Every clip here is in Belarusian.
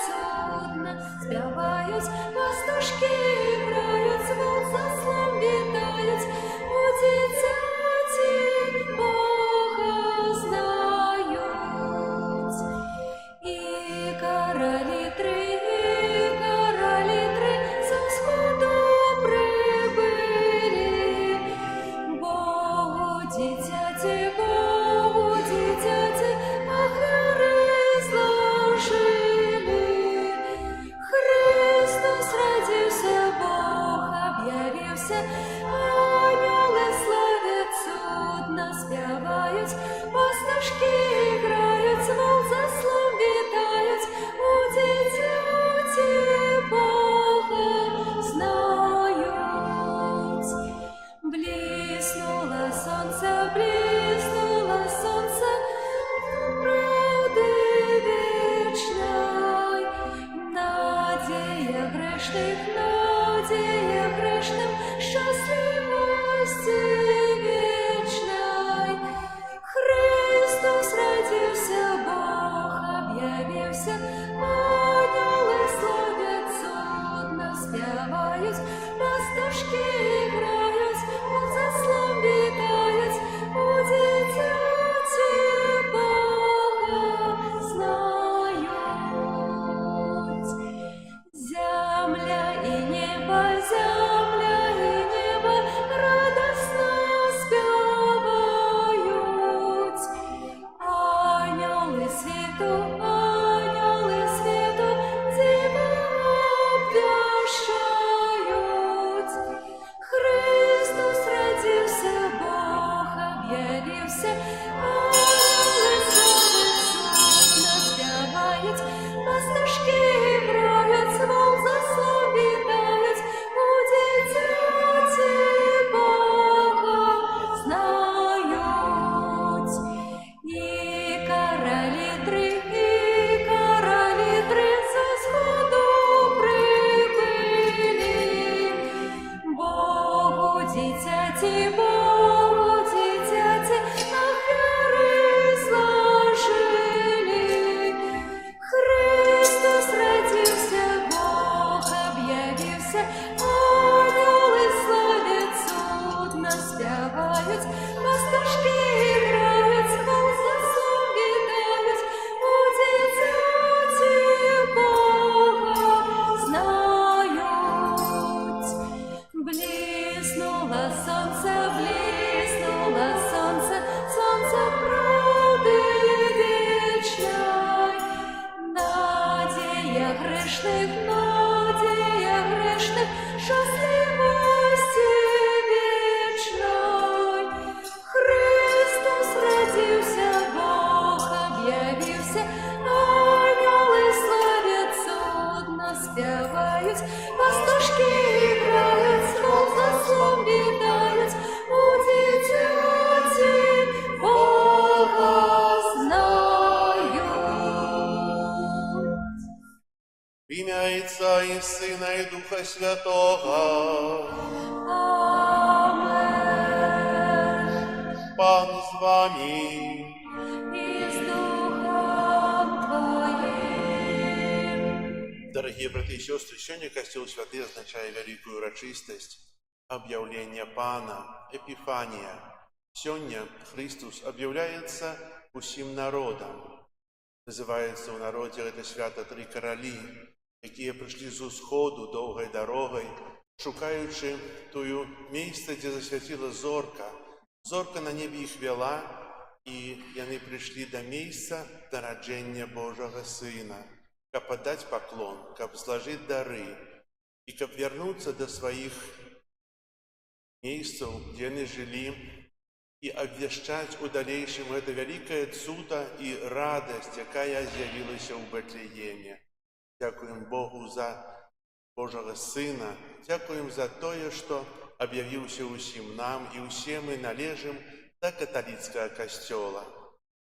судна, співають, пастушки грають, звук заслон вітають, у дитяті Бога знають. І королі три зо сходу прибили, Богу дитяті, ахвяри зложили. Христос родився, Бог об'явився, ангели славять, судна співають, пастушки грають, звук заслон вітають, у дитяті Бога знають. Бліснуло сонце, правди вічної, надія грешним, щасливості вічної. Христос родився, Бог об'явився, ангели славять, судна співають, пастушки грають, у заслон вітають, у дитяті Бога знають. Земля і небо радосно співають. Ангели світу, диво обвящають. Христос родився, Бог об'явився, ангели славять, судна співають, пастушки грають, звук заслон вітають, у дитяті Бога знають. І королі три зо сходу прибили, Богу дитяті, ахвяри зложили. Христос родився, Бог об'явився, ангели славять, судна співають, пастушки грають, звук заслон вітають, у дитяті Бога знають. Бліснуло сонце, правди вічної, надія грешних, щасливості вічної. Христос родився, Бог об'явився, ангели славять, судна співають, пастушки грають, звук заслон вітають, у дитяті Бога знають. В ім'я Отця і Сина і Духа Святого. Амен. Пан з вами. І з Духом Твоим. Дорогие братья и сестры, сегодня Костел Святый означает великую урочистость объявления Пана, Епифания. Сегодня Христос объявляется усім народам. Называется у народе это свято три королі, які прийшли з усходу довгою дорогою, шукаючи тую місце, де засвятила зорка. Зорка на небі їх вела, і вони прийшли до місця народження Божого Сина, каб подать поклон, каб зложить дары, и каб вернуться до своих мест, где они жили, и обвещать у дальнейшем это великое чудо и радость, якая з'явилася у Бетлееме. Дякуємо Богу за Божого Сина, дякуємо за то, що об'явився усім нам, і усі ми належимо до католицького костела.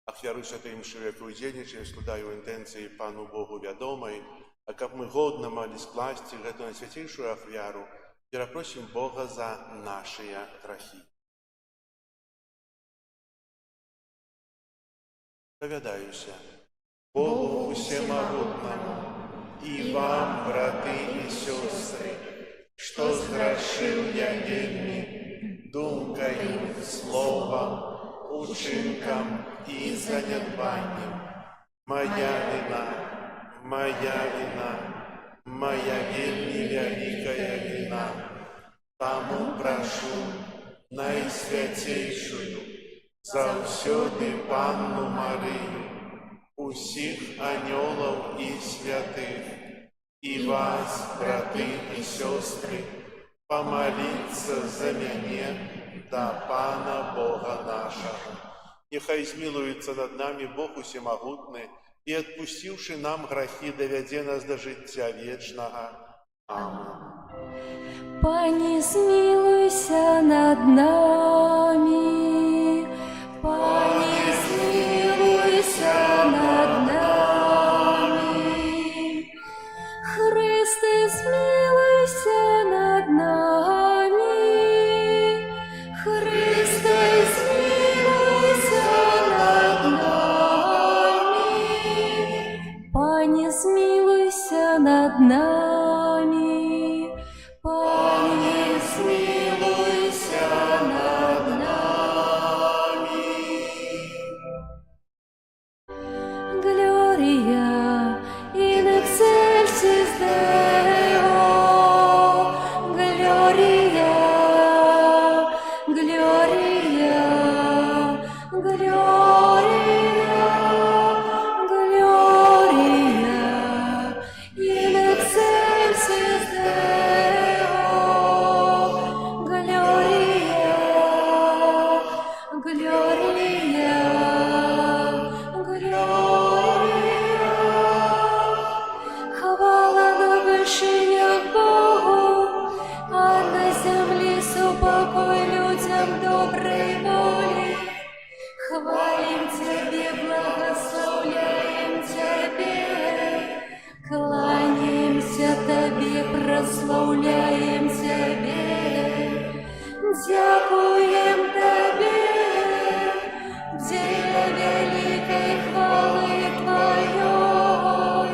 Ахвяру святої мши, яку удзельнічаем, складаю інтенції Пану Богу відомої, а каб ми годно мали скласти эту найсвятейшую ахвяру, перепросим Бога за наши грехи. Повядаюся Богу всемогутному и вам, браты и сестры, что сгрешил я вельми, думкою, словом, учинком и занедбанням. Моя вина, моя вельми великая вина. Тому прошу найсвятейшую, завсёды Панну Марию, усіх анёлов и святых, и вас, браты и сестры, помолиться за меня до Пана Бога нашего. Нехай змилуется над нами Бог усемогутный, и, отпустивший нам грехи, доведе нас до життя вечного. Аминь. Пані, змилуйся над нами, Пані, змилуйся над нами, Христе, змилуйся над нами, Христе, змилуйся над нами, Пані, змилуйся над нами, Пані, змилуйся над нами. Gloria in excelsis Deo, Gloria, Gloria, Gloria, Gloria in excelsis Deo, Gloria, Gloria, Gloria. Хвала на вершинях Богу, а на землі супокой людям доброй воли. Хвалим Тебе, благословляем Тебе, кланяемся Тебе, прославляем Тебе, дякуем Тебе, для великой хвалы Твоей.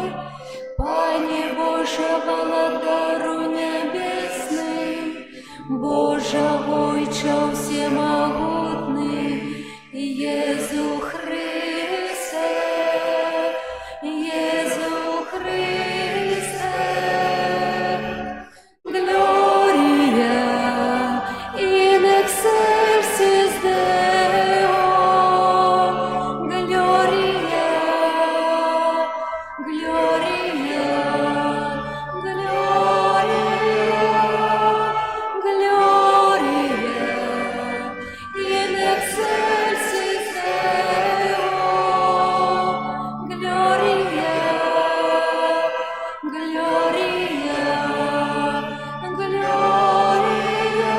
Пане Боже, владару небесный, Боже, Ойче всемогутный, Езу Христе, Езу Христе. Gloria in excelsis Deo, Gloria, Gloria, Gloria, Gloria in excelsis Deo, Gloria, Gloria, Gloria.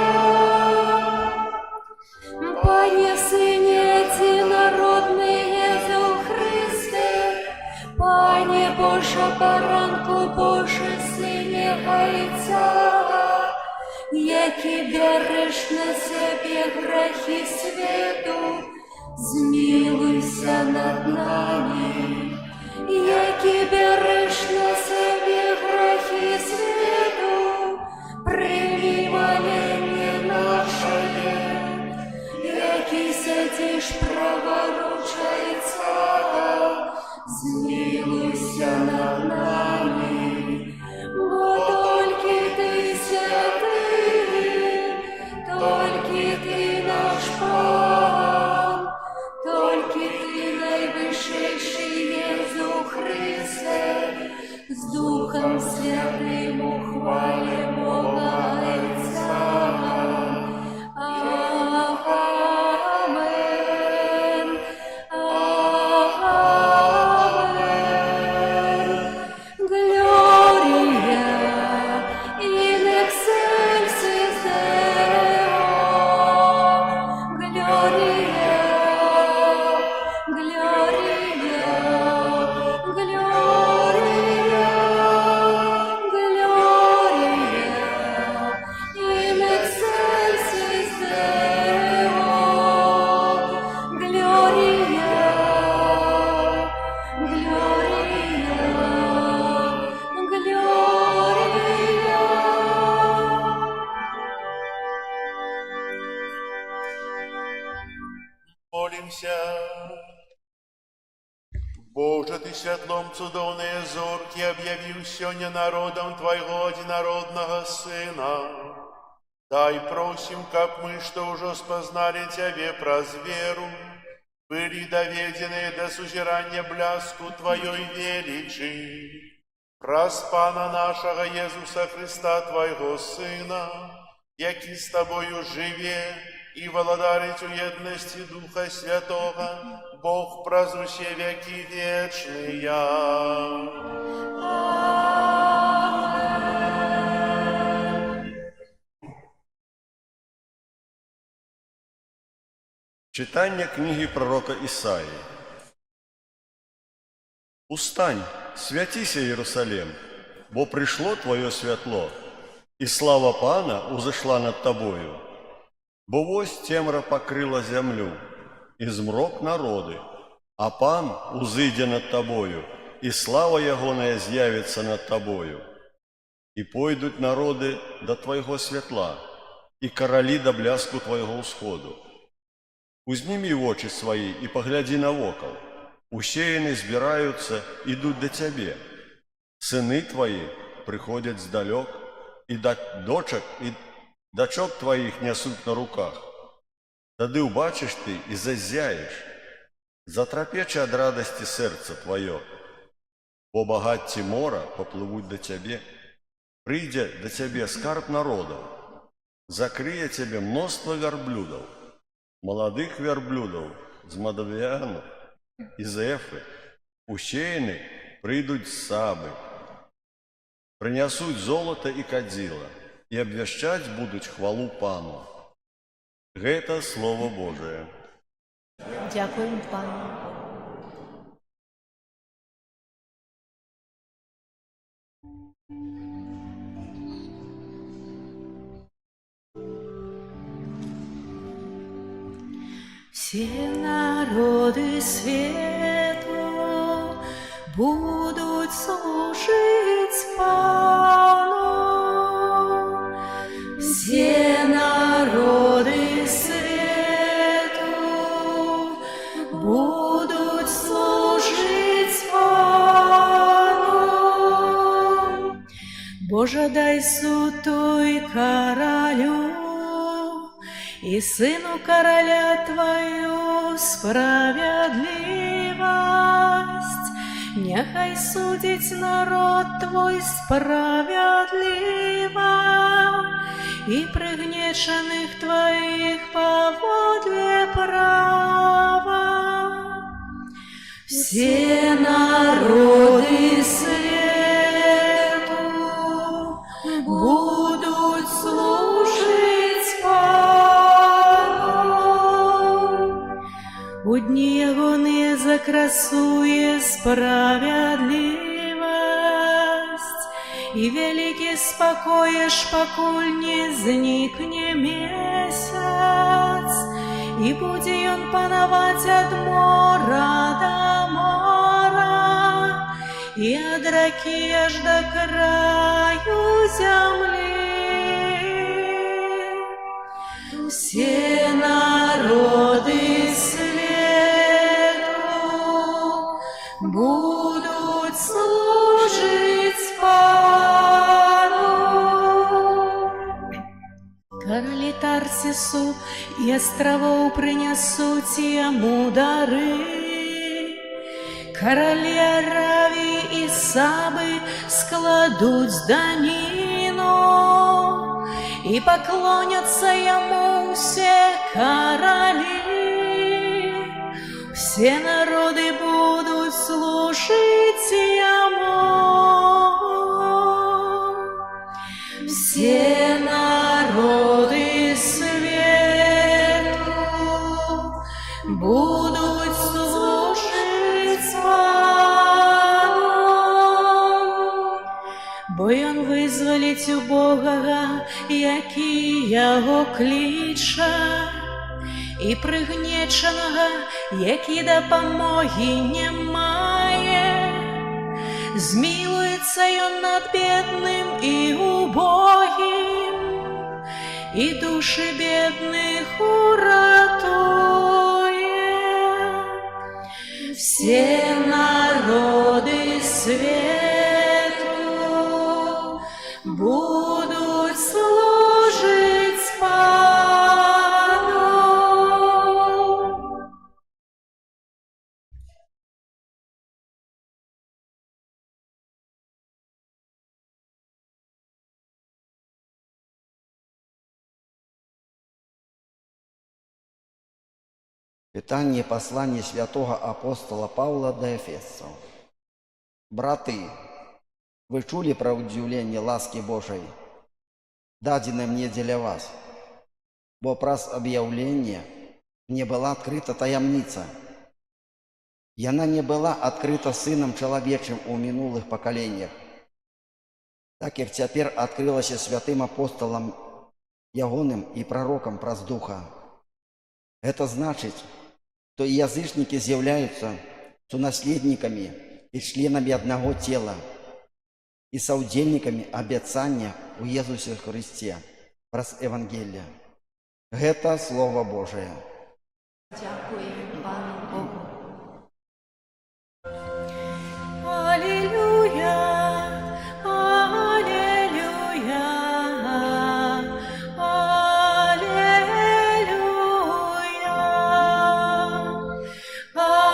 Пане Сыне единородный Езу Христе, Пане Боже, баранку Боже, Сыне Отця, які береш на себе грехи свету, змилуйся над нами. Які береш на себе грехи свету, прийми моление наше. Який сидиш праворучайся, змилуйся над нами, бо тільки Ти святий, тільки Ти наш Пан, тільки Ти найвищий Єзу Христе, з Духом Святим ухвалимо Отця. Amen. Amen. Gloria in excelsis Deo. Gloria, Gloria, Gloria. Ты святлом цудоўныя зоркі объявил сёння народом Твоего одинородного Сына. Дай просим, как мы, что уже спознали Тебе праз веру, были доведены до сузирания бляску Твоей величи. Праз Пана нашего Иисуса Христа, Твоего Сына, який с Тобою живе и владарить у едности Духа Святого, Бог праз усе веки вечные. Читання книги пророка Исаии. «Устань, святися, Иерусалим, бо пришло Твое святло, и слава Пана узошла над Тобою. Бо вось темра покрыла землю, и змрок народы, а Пан узыйдзе над Тобою, и слава Ягоная з'явится над Тобою. И пойдут народы до Твоего светла, и короли до бляску Твоего усходу. Узними очи свои и погляди навокал. Усеяны збираются, идут до Тебе. Сыны Твои приходят сдалек, и дочек и дочок Твоих несут на руках. Тады убачишь Ты и зазяешь, затрапеча от радости сердце Твое. Бо багатці мора поплывут до Тебе, придя до Тебе скарб народов, закрые Тебе множество верблюдов, молодых верблюдов з Мадавіану і з Ефи, усеяны прийдуть з Саби, принесуть золото і кадзіла, і обвящать будуть хвалу Пану». Гэта Слово Божие. Дякуємо, Пане. Все народы свету будут служить Пану. Все народы свету будут служить Пану. Боже, дай суд той королю и сыну короля Твою справедливость. Нехай судить народ Твой справедливо, и пригнеченных Твоих поводле права. Все народы свету будут служить Пану. У дни Его не за красу и справедливость, и великий спокоишь, покуль не зникне месяц, и буди он пановать от мора до мора, и от раки аж до краю земли. Все народы свету будут служить Пану. Короли Тарсису и островов принесут ему дары, короли Аравии и Сабы складут данину, и поклонятся ему все короли. Все народы будут служить ему. Все народы свету будут служить Пану. Бо он вызволить у Бога, який Його клича, і пригнеченого, який допомоги немає. Змилуется он над бедным и убогим, и души бедных уратует. все народы свету будут служить Пану. Читание послания святого апостола Павла до Ефесцев. Браты, вы чули про удивление ласки Божией, даденной мне для вас, бо праз объявление мне была открыта таямница. И она не была открыта Сыном Человечим у минулых поколениях, так как теперь открылась святым апостолам Ягоным и пророкам праз Духа. Это значит, что и язычники являются сонаследниками и членами одного тела и соудельниками обетования у Иисусе Христе праз Евангелие. Это Слово Божие. Дякуємо Пану Богу. Алілюя, алілюя, алілюя,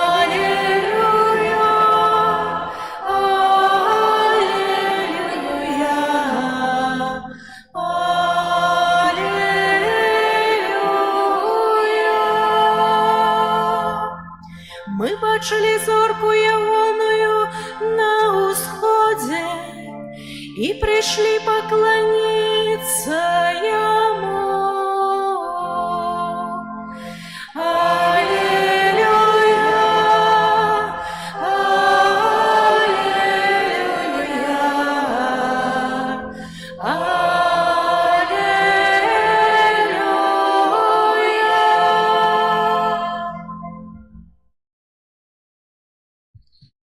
алілюя, алілюя. Ми бачили зорку Ягоною на усході і прийшли поклониться Йому. Аллилуйя, аллилуйя, аллилуйя.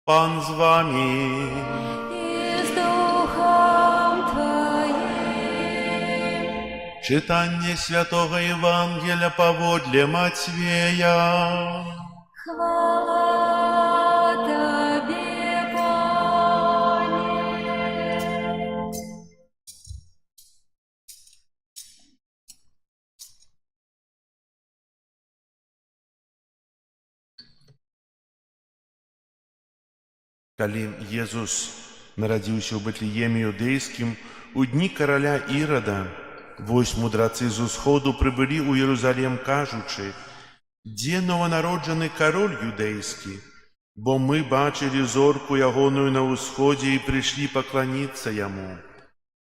Пан з вами. И с Духом Твоим. Читание Святого Евангелия поводле Матвея. Хвала Тебе, Пане. Калі Езус нарадзіўся ў Бэтлееме юдэйскім, у дні караля Ірада, вось мудрацы з усходу прыбылі ў Єрусалем, кажучы: «Дзе нованароджаны кароль юдэйскі? Бо мы бачылі зорку ягоную на ўсходзе і прыйшлі пакланіцца яму».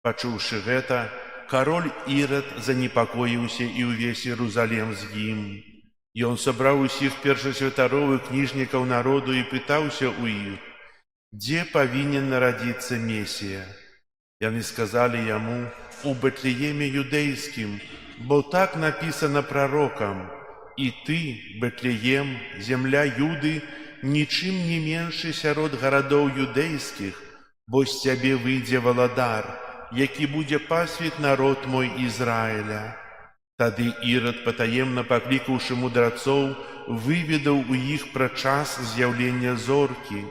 Пачуўшы гэта, кароль Ірад занепакоіўся і ўвесь Єрусалем з ім. Ён сабраў усіх першасвятароў і кніжнікаў народу і пытаўся ў іх: «Дзе павінен нарадзіцца Месія?» Яны сказалі яму: «У Бэтлееме юдэйскім, бо так напісана прарокам: «І ты, Бэтлеем, земля Юды, нічым не меншы сярод гарадоў юдэйскіх, бо з цябе выйдзе валадар, які будзе пасвіць народ мой Ізраіля». Тады Ірад, патаемна паклікаўшы мудрацоў, выведаў у іх пра час з'яўлення зоркі.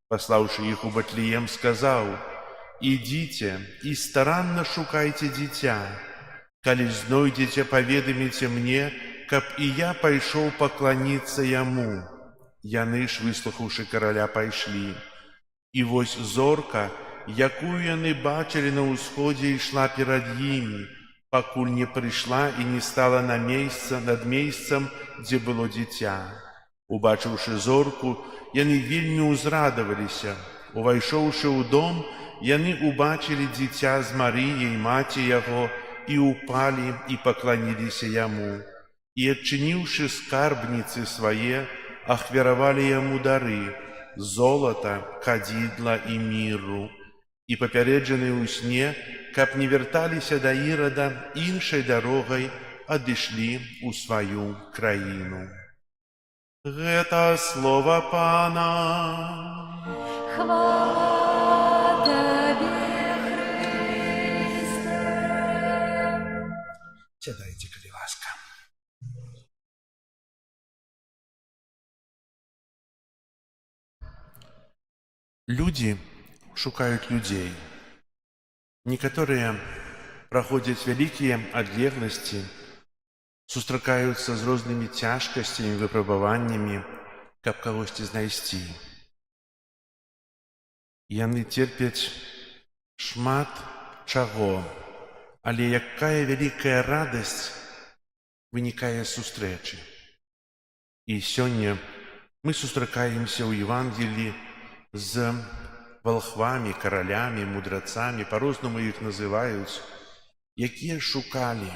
Паслаўшы іх у Бэтлеем, сказаў: «Ідзіце і старанна шукайце дзіця. Калі знойдзеце, паведаміце мне, каб і я пайшоў пакланіцца яму». Яны ж, выслухаўшы караля, пайшлі. І вось зорка, якую яны бачылі на ўсходзе, ішла перад імі, пакуль не прыйшла і не стала на месца над месцам, дзе было дзіця. Убачыўшы зорку, яны вельмі ўзрадаваліся. Увайшоўшы ў дом, яны убачылі дзіця з Марыяй, маці яго, і упалі і пакланіліся яму. І, адчыніўшы скарбніцы свае, ахвяравалі яму дары: золата, кадзідла і мірру. І папярэджаны ў сне, каб не вярталіся да Ірада, іншай дарогай адышлі ў сваю краіну. Гэта слова Пана. Хвала Тебе, Христе. Сядайце, калі ласка. Люди шукают людей. Некоторые проходят великие адлегласці, сустракаюцца з рознымі цяжкасцямі, выпрабаваннямі, каб кагосьці знайсці. Яны церпяць шмат чаго, але якая вялікая радасць вынікае з сустрэчы. І сёння мы сустракаемся ў Евангеліі з валхвамі, каралямі, мудрацамі, па-рознаму іх называюць, якія шукалі,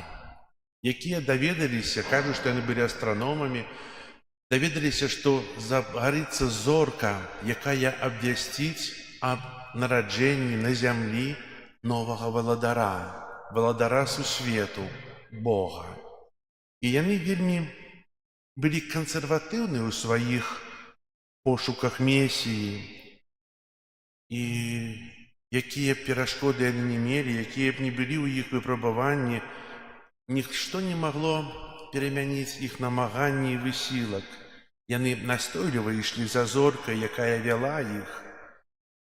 якія даведаліся, кажуць, што яны былі астраномамі, даведаліся, што загарыцца зорка, якая абвясціць аб нараджэнні на зямлі новага валадара сусвету, Бога. І яны вельмі былі кансерватыўны ў сваіх пошуках месіі, і якія б перашкоды яны не мелі, якія б не былі ў іх выпрабаванні, нішто не магло перамяніць іх намаганні і высілак. Яны настойліва ішлі за зоркай, якая вяла іх.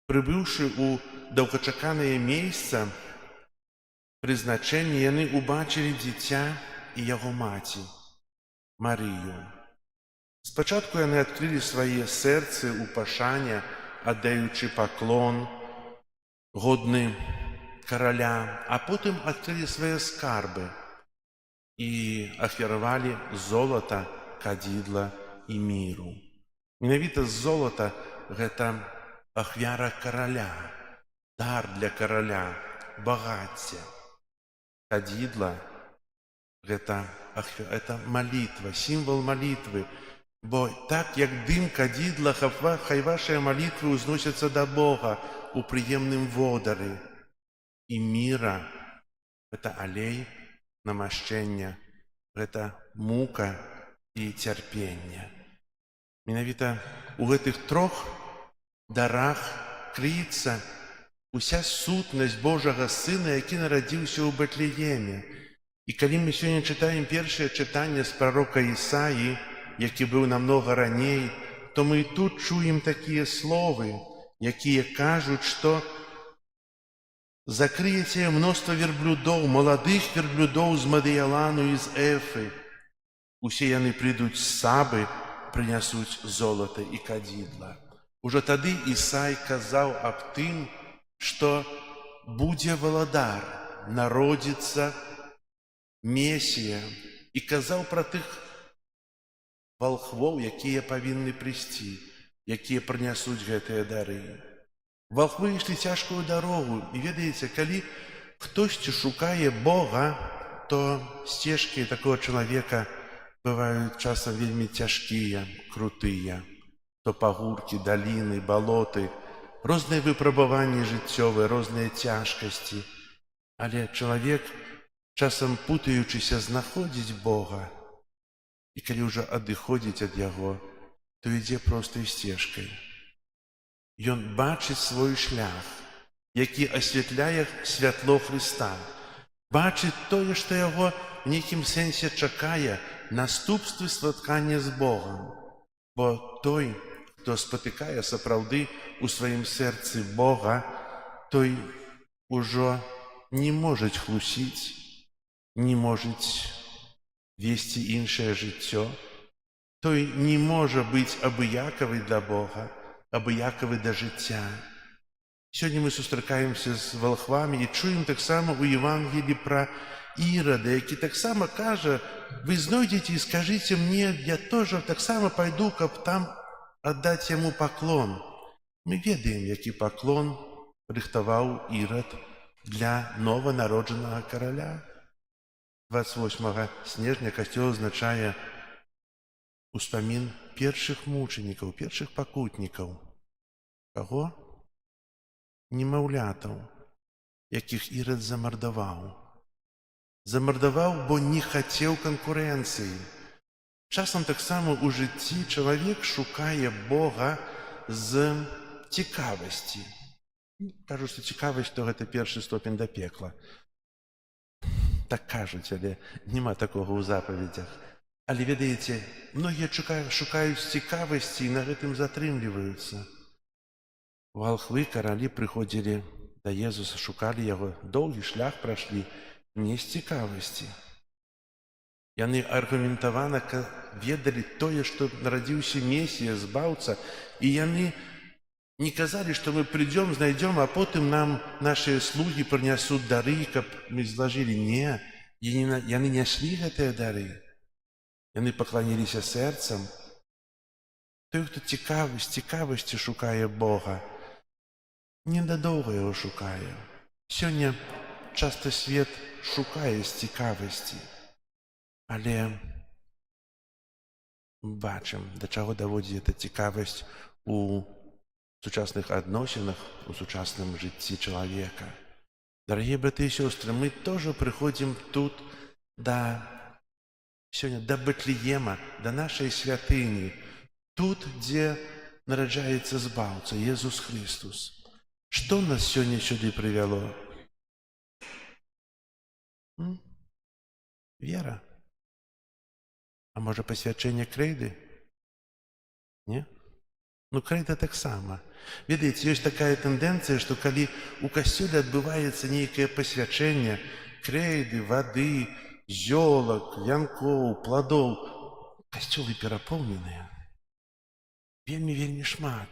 Прыбыўшы ў доўгачаканае месца прызначэння, яны убачылі дзіця і яго маці, Марыю. Спачатку яны адкрылі свае сэрцы ў пашане, аддаючы паклон, годны караля, а потым адкрылі свае скарбы і ахвяравалі золата, кадзідла і міру. Менавіта золата – гэта ахвяра караля, дар для караля, багацце. Кадзідла – гэта малітва, сімвал малітвы, бо так, як дым кадзідла, хай вашыя малітвы ўзносяцца да Бога у прыемным водары. І міра – гэта алей намашчэння, гэта мука і цярпенне. Менавіта ў гэтых трох дарах крыецца уся сутнасць Божага Сына, які нарадзіўся ў Бэтлееме. І калі мы сёння чытаем першае чытанне з прарока Ісаі, які быў намнога раней, то мы і тут чуем такія словы, якія кажуць, што закрыеце мноства верблюдоў, маладых верблюдоў з Мадыялану і з Эфы. Усе яны прыйдуць з Сабы, прынясуць золата і кадзідла. Ужо тады Ісай казаў аб тым, што будзе валадар, народзіцца Месія, і казаў пра тых валхвоў, якія павінны прыйсці, якія прынясуць гэтыя дары. Валхвы ішлі цяжкую дарогу, і ведаеце, калі хтосьці шукае Бога, то сцежкі такога чалавека бываюць часам вельмі цяжкія, крутыя. То пагуркі, даліны, балоты, розныя выпрабаванні жыццёвыя, розныя цяжкасці. Але чалавек, часам путаючыся, знаходзіць Бога, і калі ўжо адыходзіць ад Яго, то ідзе простай сцежкай. Ён бачыць свой шлях, які асвятляе святло Хрыста, бачыць тое, што яго в нейкім сэнсе чакае, наступствы спаткання з Богам. Бо той, хто спатыкае сапраўды ў сваім сэрцы Бога, той ужо не можа хлусіць, не можа весці іншае жыццё, той не можа быць абыякавы для Бога, абыякавы да жыцця. Сёння мы сустракаемся з валхвамі і чуем таксама ў Евангеліі пра Ірада, які таксама кажа: вы знойдзеце і скажыце мне, я тоже таксама пайду, каб там аддаць яму паклон. Мы ведаем, які паклон рыхтаваў Ірад для нованароджанага караля. 28 снежня касцёл азначае успамін першых мучанікаў, першых пакутнікаў. Каго? Немаўлятаў, якіх Ірад замардаваў. Замардаваў, бо не хацеў канкурэнцыі. Часам таксама ў жыцці чалавек шукае Бога з цікавасці. Кажуць, што цікавасць, то гэта першы ступень да пекла. Так кажуць, але няма такога ў запаведзях. Але, ведаеце, многія шукаюць цікавасці і на гэтым затрымліваюцца. Валхвы, каралі прыходзілі да Езуса, шукалі яго, доўгі шлях прайшлі не з цікавасці. Яны аргументавана ведалі тое, што нарадзіўся Месія, збаўца, і яны не казалі, што мы прыйдзём, знайдзём, а потым нам нашыя слугі прынясуць дары, каб мы злажылі. Не, яны няслі гэтыя дары. Яны пакланіліся сэрцам. Той, хто цікавасці шукае Бога, ненадоўга яго шукае. Сёння часта свет шукае з цікавасці, але бачым, да чаго даводзіць эта цікавасць у сучасных адносінах, у сучасным жыцці чалавека. Дарагія браты і сёстры, мы тоже прыходзім тут сёння да Бэтлеема, да нашай святыні, тут, дзе нараджаецца збаўца, Езус Христус. Што нас сёння сюды прывяло? Вера? А можа, пасвячэнне крэйды? Не? Ну, крэйда таксама. Ведаеце, ёсць такая тэндэнцыя, што калі у касцёле адбываецца нейкае пасвячэнне крэйды, вады, зёлак, вянкоў, пладоў, касцёлы перапоўненыя. Вельмі шмат.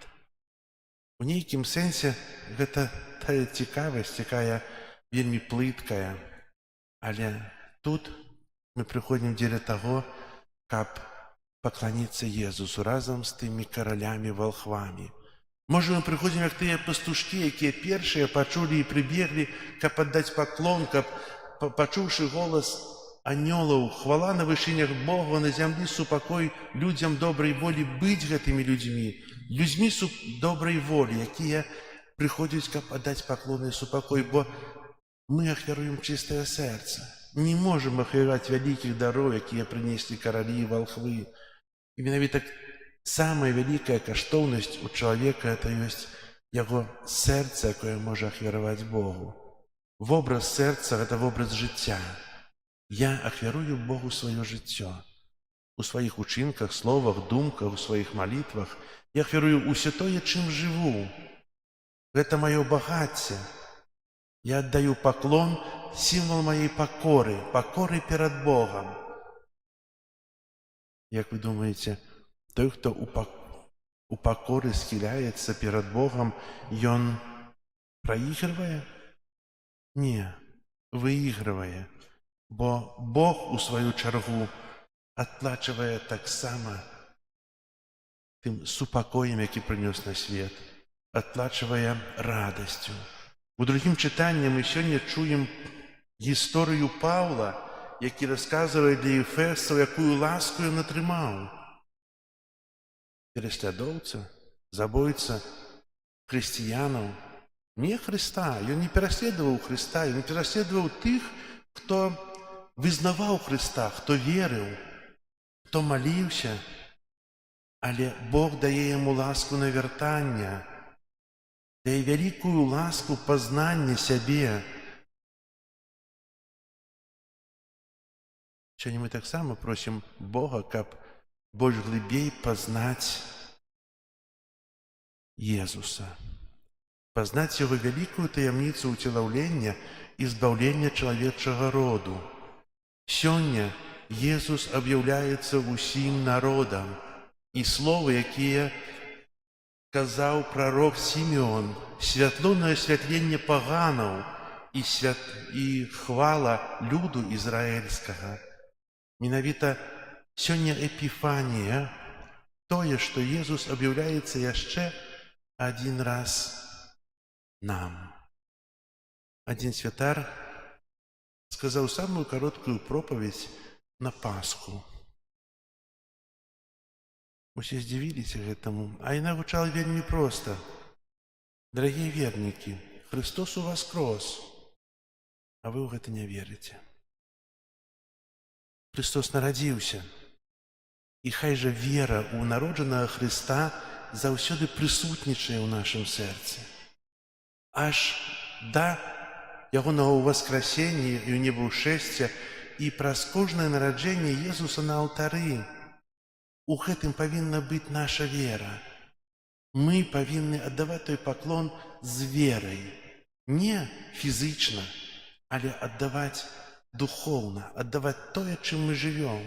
У нейкім сэнсе гэта тая цікавасць, якая вельмі плыткая. Але тут мы прыходзім дзеля таго, каб пакланіцца Езусу разам з тымі каралямі-валхвамі. Можа, мы прыходзім, як тыя пастушкі, якія першыя пачулі і прыбеглі, каб аддаць паклон, каб, пачуўшы голас анёлаў, хвала на вышынях Богу, на зямлі супакой людзям добрай волі, быць гэтымі людзьмі добрай волі, якія прыходзяць, каб аддаць паклон і супакой, бо мы ахвяруем чыстае сэрца. Не можам ахвяраваць вялікіх дароў, якія прынеслі каралі і валхвы. І менавіта самая вялікая каштоўнасць у чалавека — это ёсць яго сэрца, якое можа ахвяраваць Богу. Вобраз сэрца — гэта вобраз жыцця. Я ахвярую Богу сваё жыццё. У сваіх учынках, словах, думках, у сваіх малітвах. Я ахвярую ўсё тое, чым жыву. Гэта маё багацце. Я аддаю паклон, сімвал маёй пакоры перад Богам. Як вы думаеце, той, хто у пакоры схіляецца перад Богам, ён праігрывае? Не, выігрывае. Бо Бог, у сваю чаргу, адплачвае таксама тым супакоем, які прынёс на свет, адплачвае радасцю. У другім чытанні мы сёння чуем гісторыю Паўла, які расказвае для эфесцаў, якую ласку ён атрымаў. Пераслядоўца, забойца хрысціянаў, не Хрыста. Ён не пераследаваў Хрыста, ён пераследаваў тых, хто вызнаваў Хрыста, хто верыў, хто маліўся, але Бог дае яму ласку навяртання, дае вялікую ласку пазнання сябе. Сёння мы таксама просім Бога, каб больш глыбей пазнаць Езуса, пазнаць яго вялікую таямніцу ўцелаўлення і збаўлення чалавечага роду. Сёння Езус аб'яўляецца ўсім народам, і словы, якія казаў прарок Сімеон, святло на асвятленне паганаў і хвала люду ізраільскага. Менавіта сёння эпіфанія, тое, што Езус аб'яўляецца яшчэ адзін раз нам. Адзін святар сказаў самую кароткую пропаведь на Пасху. Усе здзівіліся гэтаму, а яна гучала вельмі проста. Дарагія вернікі, Христос уваскрос, а вы ў гэта не верыце. Христос нарадзіўся, і хай жа вера ў народжанага Христа заўсёды прысутнічае ў нашым сэрцы. Аж да ягонага ўваскрасення і ў небаўшэсця і праз кожнае нараджэнне Езуса на алтары. У гэтым павінна быць наша вера. мы павінны аддаваць той паклон з верай. Не фізычна, але аддаваць духоўна, аддаваць тое, чым мы жывём.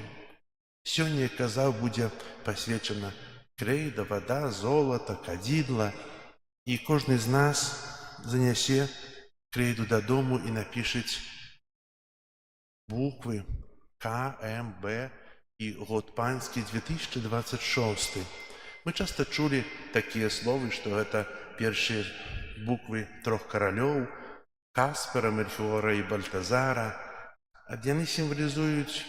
Сёння, як казаў, будзе пасвечана крэйда, вада, золата, кадзідла. І кожны з нас занясе крэйду дадому і напішыць буквы К, М, Б і год панскі 2026. Мы часта чулі такія словы, што гэта першыя буквы трох каралёў Каспара, Мельхіора і Бальтазара. Яны сімвалізуюць,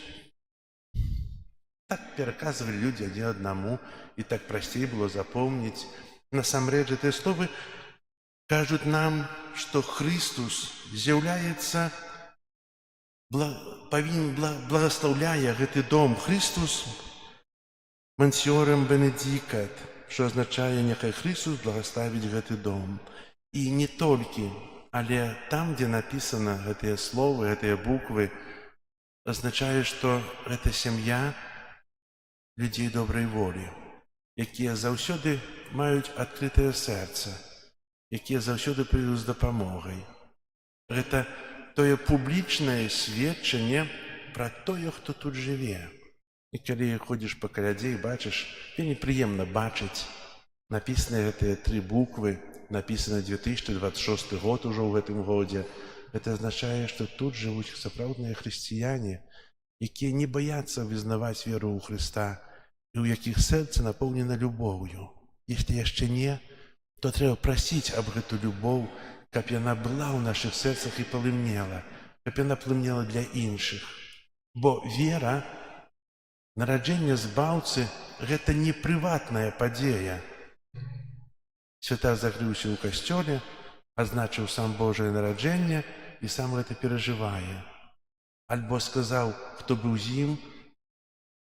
так пераказвалі людзі адзін аднаму, і так прасцей было запомніць. Насамрэч, гэтыя словы кажуць нам, што Христус з'яўляецца, благословляе гэты дом. Христус мансіорем бенедикат, што азначае, няхай Христус благословіць гэты дом. І не толькі, але там, дзе напісана гэтыя словы, гэтыя буквы, азначае, што гэта сям'я людзей добрай волі, якія заўсёды маюць адкрытае сэрца, якія заўсёды прыйдуць з дапамогай. Гэта тое публічнае сведчанне пра тое, хто тут жыве. І калі ходзіш па калядзе і бачыш, вельмі прыемна бачыць напісаныя гэтыя тры буквы, напісана 2026 год ужо ў гэтым годзе. Гэта азначае, што тут жывуць сапраўдныя хрысціяне, якія не баяцца вызнаваць веру ў Хрыста і ў якіх сэрца напоўнена любоўю. Если яшчэ не, то трэба прасіць аб гэту любоў, каб яна была ў нашых сэрцах і палымнела, каб яна палымнела для іншых. Бо вера, нараджэнне збаўцы – гэта не прыватная падзея. Святар закрыўся ў касцёле, азначыў сам Божае нараджэнне і сам гэта перажывае. Альбо сказаў, хто быў з ім: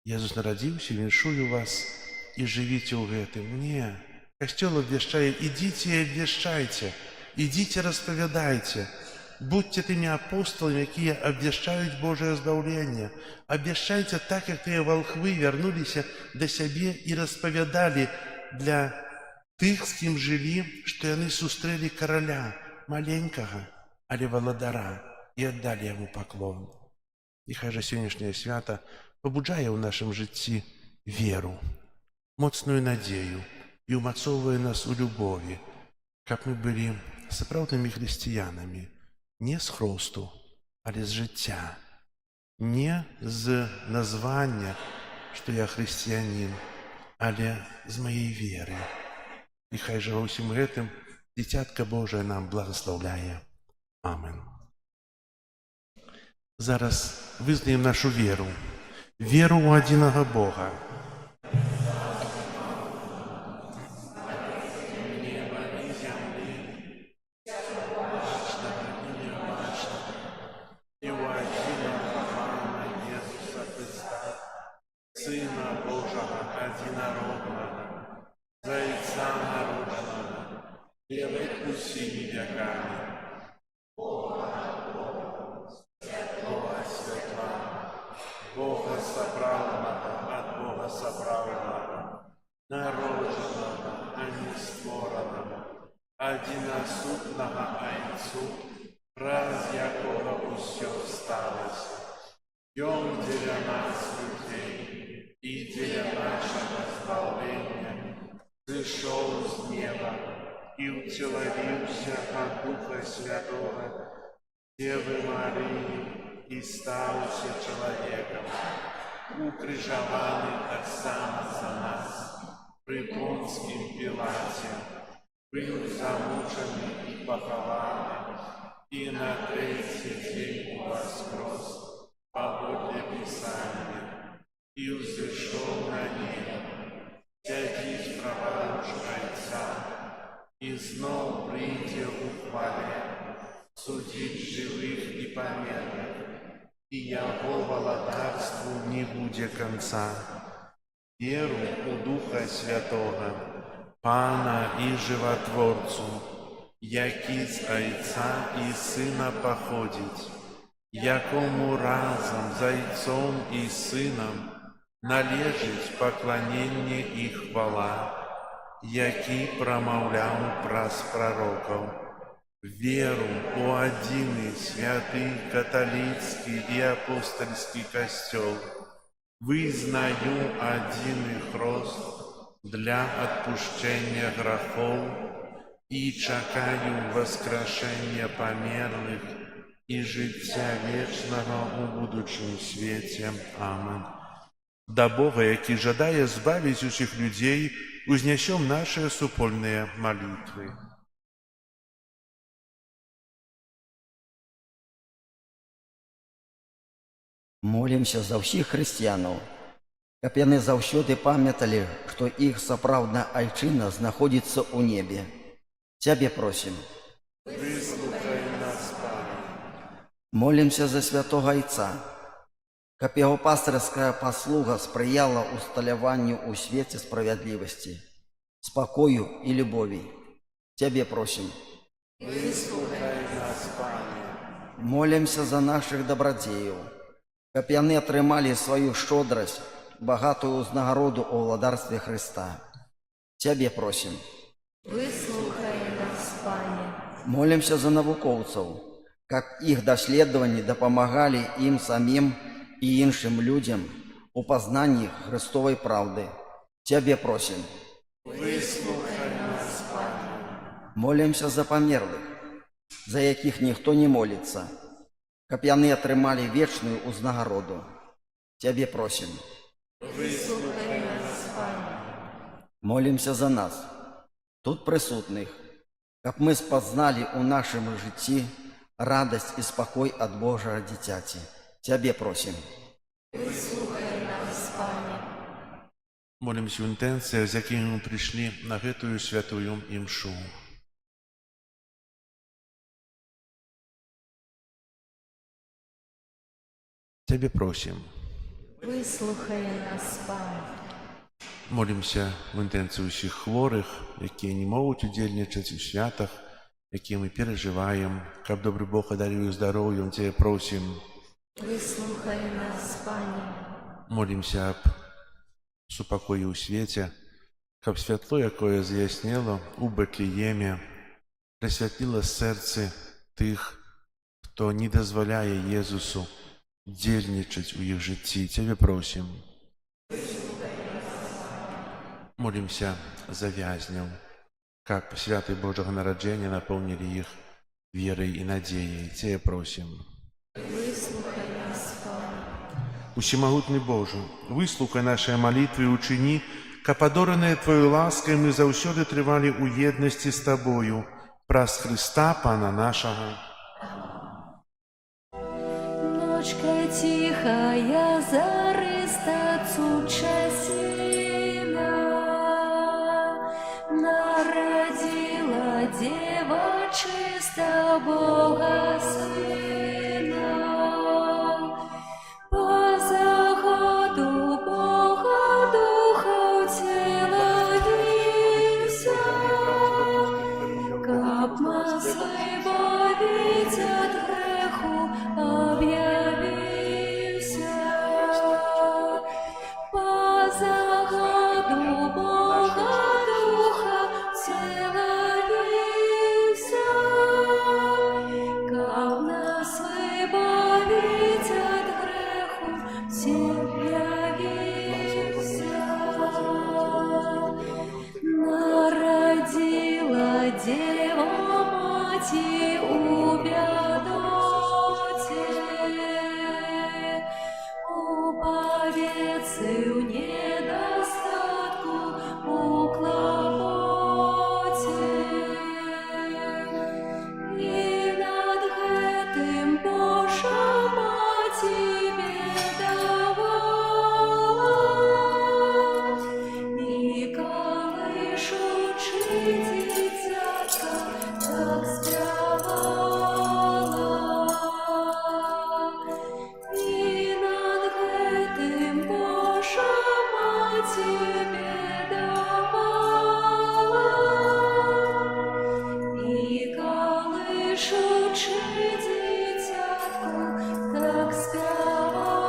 «Езус нарадзіўся, віншую вас і жывіце ў гэтым». Не, касцёл абвяшчае: ідзіце і абвяшчайце, ідзіце, распавядайце. Будьце тымі апосталамі, якія абвяшчаюць Божае збаўленне. Абвяшчайце так, як тыя валхвы вярнуліся да сябе і распавядалі для тых, з кім жылі, што яны сустрэлі караля, маленькага, але валадара, і аддалі яму паклон. І хай жа сённяшняе свята пабуджае ў нашым жыцці веру, моцную надзею і ўмацоўвае нас у любові, каб мы былі сапраўднымі хрысціянамі, не з хросту, але з жыцця, не з названня, што я хрысціянін, але з маей веры. І хай жа ва ўсім гэтым дзіцятка Божае нам благаслаўляе. Амен. Зараз вызнаем нашу веру, веру ў адзінага Бога. Сына Божага адзінароднага, Зайца народжанага, перад усімі вякамі, Бога святла, Бога сапраўднага ад Бога сапраўднага, народжанага, а не створанага, адзінасутнага Айцу, праз якога ўсё сталася. Ён дзеля нас, людзей, і дзеля нашага збаўлення зышоў з неба і ўцелавіўся ад Духа Святога, Девы Марыі, і стаўся чалавекам, укрыжаваны таксама за нас, пры Понскім Пілаце, быў замучаны і пахаваны, і на трэці дзень уваскрос паводле Пісання, і ўзышоў на неба, сядзіць праворуч Айца, і зноў прыйдзе ў хвале, судзіць жывых і памерлых, і яго валадарству не будзе канца. Веру ў Духа Святога, Пана і Жыватворцу, які з Айца і Сына паходзіць, якому разам з Айцом і Сынам належыць пакланенне і хвала, які прамаўляў праз прарокаў, веру ў адзіны святы каталіцкі і апостальскі касцёл, вызнаю адзіны хрост для адпушчэння грахоў і чакаю воскрешення памерлых і жыцця вечнага ў будучым свеце. Амен. Да Бога, які жадае збавіць усіх людзей, узнясём нашыя супольныя малітвы. Молімся за ўсіх хрысціянаў, каб яны заўсёды памяталі, што іх сапраўдная айчына знаходзіцца ў небе. Цябе просім. Выслухай нас, Пане. Молімся за святога Айца, каб яго пастырская паслуга спрыяла усталяванню ў свеце справядлівасці, спакою і любові. Цябе просім. Выслухай нас, Пане. Молімся за нашых дабрадзеяў, каб яны атрымалі сваю шчодрасць, багатую ўзнагароду ў ўладарстве Хрыста. Цябе просім. Выслухай нас, Пане. Молімся за навукоўцаў, каб іх даследаванні дапамагалі ім самім і іншым людзям у пазнанні Христовай праўды. Цябе просім. Выслухай нас, Пане. Молімся за памерлых, за якіх ніхто не моліцца, каб яны атрымалі вечную ўзнагароду. Цябе просім. Выслухай нас, Пане. Молімся за нас, тут прысутных, каб мы спазналі ў нашым жыцці радасць і спакой ад Божага дзіцяці. Цябе просім. Выслухай нас, Пане. Молімся ў інтэнцыях, з якімі мы прыйшлі на гэтую святую імшу. Цябе просім. Выслухай нас, Пане. Молімся в інтэнцыі ўсіх хворых, якія не могуць удзельнічаць у святах, якія мы перажываем, каб добры Бог адарыў здароўем. Цябе просім. Выслухай нас, Пане. Молімся аб супакоі ў свеце, каб святло, якое заяснела у Бетлееме, прасвятліла сэрцы тых, хто не дазваляе Езусу дзельнічаць у іх жыцці. Цябе просім. Молімся за вязняў, каб святы Божага нараджэння напоўнілі іх верай і надзеяй. Цябе просім. Выслухай нас, Пане. Усемагутны Божа, выслухай нашыя малітвы і учыні, каб адораныя Твоёй ласкай мы заўсёды трывалі ў еднасці з Табою праз Хрыста, Пана нашага. Ночка тихая, зарыста цуча сина, народила дева чисто Бога Сына. По заходу Бога Духа утеловился, каб масло бавить от греху объявился. По заходу Бога Духа утеловился, каб нас выбавить от греху объявился. Народила Дева Мати у бядоте, у повецы в недостатку, у клопоте. И над гэтым Божа Маці бедавала, і калышучы дзіцятка так спявала. І над гэтым Божа Маці бедавала, і калышучы дзіцятку так спявала.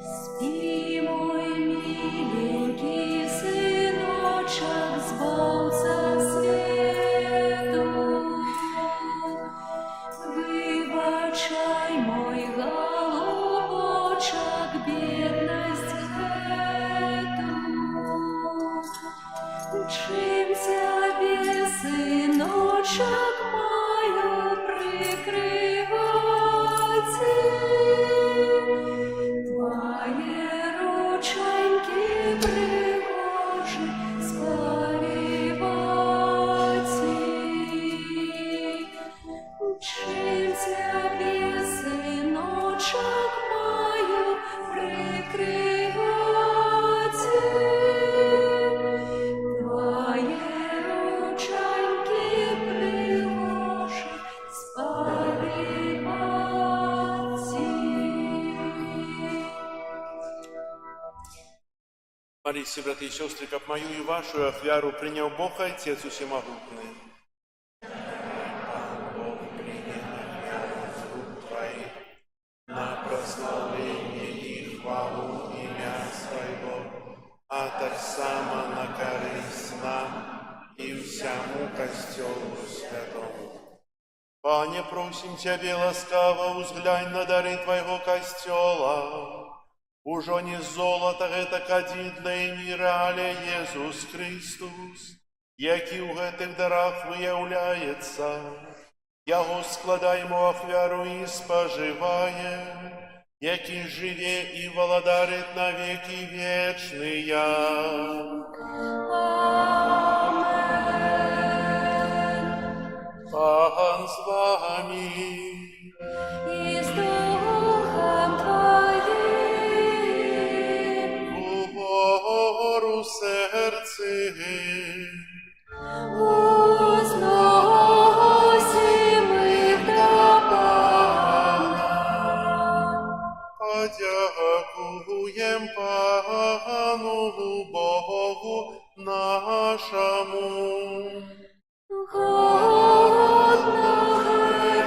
Спі, мой милый, синочок маю прикривати, твої рученьки пригожі співати. Чим тебе, синочок маю прикривати, твої рученьки пригожі співати. Молитесь, братья и сестры, как мою и вашу ахвяру принял Бог Отец Всемогутный. Бог принял ахвяру с рук твоих на прославление и хвалу имя Своего, а так само на корысть нам и всему костелу святому. Пане, просим Тебе ласкаво, узглянь на дары Твоего костела. Ужо не золото это один для мира, але Иисус Христос, який у этих дарах виявляється, Яго складаємо ахвяру і споживаєм, який живе і володарить на веки вечные. Пан с вами. І з духом твоїм, Угору серце, узносимо до Пана. подякуєм Пану Богу нашому. Годного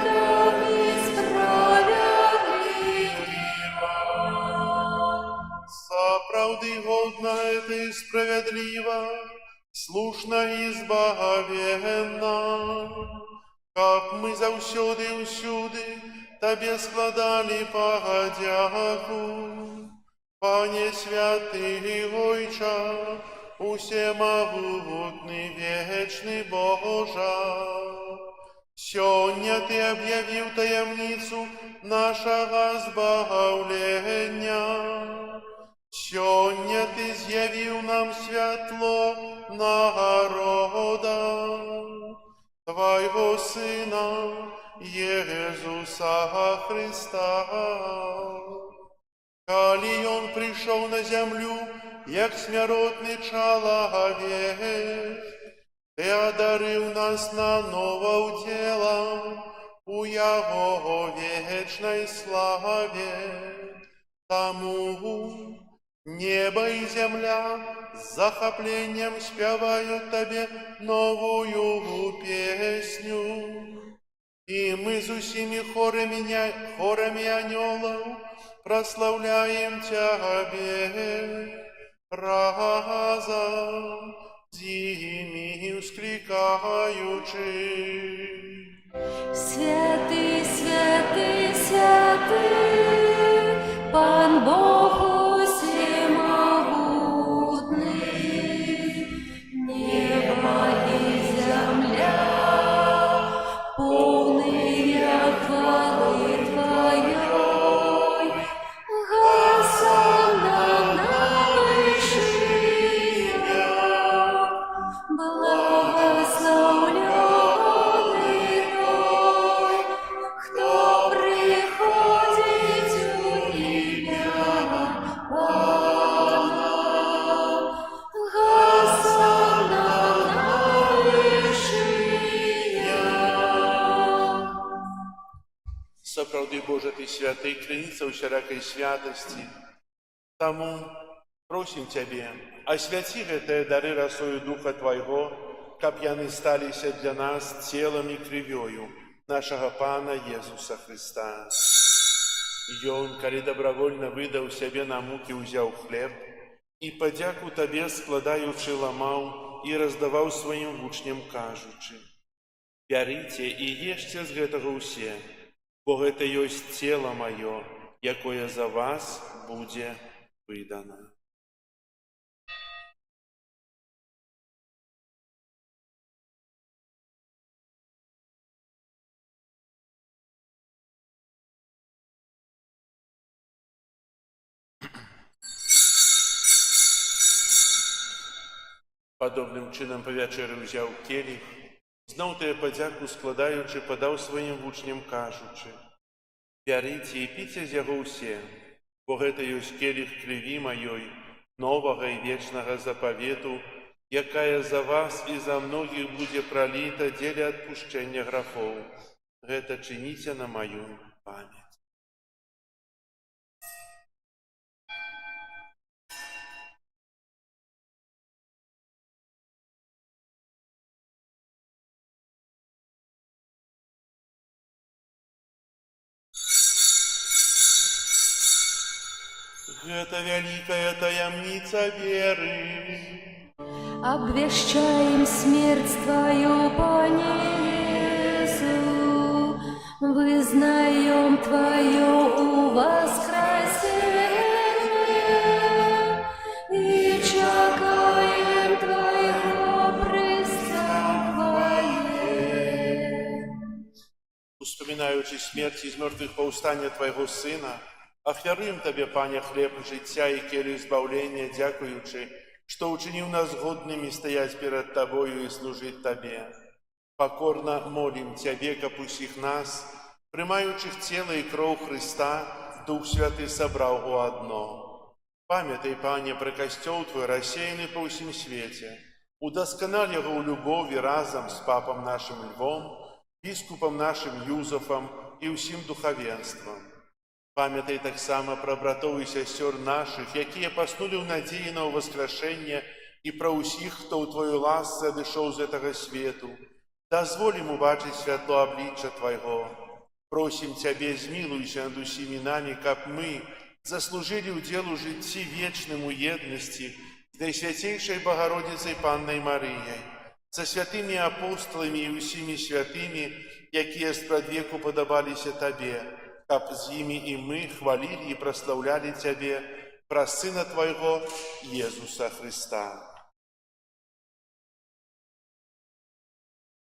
тобі справедливо. Соправды годна это и справедлива, слушна и избавенна, как мы завсёды и всюди Тебе складали подяку. Пане святый Ойча, усемогутный вечный Божа, сёння Ты объявил таємницю нашого збавлення. Сьогодні Ти з'явив нам світло народа, Твоего Сина, Иисуса Христа. Коли Он пришел на землю, як смиротный человек, Ты одарил нас на ново уделом у Его вечной славе. Тому небо и земля с захоплением спевают Тебе новую песню. И мы с усими хорами анелов прославляем Тебе разом зими вскликаючи. Святий, святий, святий, Пан Бог усемогутний, небо и земля, полные хвалы Твоей. Госанна на вышиях, благословленный Той, кто приходит у имя Пана. Госанна на вышиях. Соправды Боже, Ты святый, крыница всякой святости. Тому просим Тебе, освяти это дары росою Духа Твоего, как яны сталися для нас телом и кровью нашего Пана Иисуса Христа. И Он, коли добровольно выдал себе на муки, взял хлеб, и подяку Тебе складаючи ламал, и раздавал своим учням, кажучи: «Бярите и ешьте з гэтага ўсе, бо гэта ёсць тело маё, якое за вас будзе выдано». Падобным чынам па вячэры ўзяў келіх, зноў тыя падзяку складаючы, падаў сваім вучням, кажучы: «Бярыце і піце з яго ўсе, бо гэта ёсць келіх крыві маёй, новага і вечнага запавету, якая за вас і за многіх будзе праліта дзеля адпушчэння грахоў. Гэта чыніце на маю памяць». Гэта вялікая таямніца веры. Обвещаем смерть Твою, Пане Иису, вызнаем Твое воскресение и чекаем Твоего престоления. Успоминаючи смерть из мертвых повстання Твоего Сына, ахвяруем Табе, Пане, хлеб життя і келих збавлення, дякуючи, что учинил нас годными стоять перед Тобою и служить Тебе. Покорно молим Тебе, как усіх нас, приймаючих тело и кровь Христа, Дух Святый собрал у одно. Памятай, Пане, про костел Твой, рассеянный по всем свете, удосконал его у любови разом с Папом нашим Львом, Біскупом нашим Юзофом и усім духовенством. Памятай так само про братов и сестер наших, якія паснули в надеї на воскрешение, и про усіх, хто у Твою ласце дышаў з этого свету. Дозволим убачить святло обличчя Твоего. Просим Тебе, змилуйся над усіми нами, как мы заслужили удел у житті вечным у едности с Наисвятейшей Богородицей Панной Марией, со святыми апостолами и усіми святыми, якія спрадвеку подобалися Тебе, каб з ими и мы хвалили и прославляли Тебе, про Сына Твоего Иисуса Христа.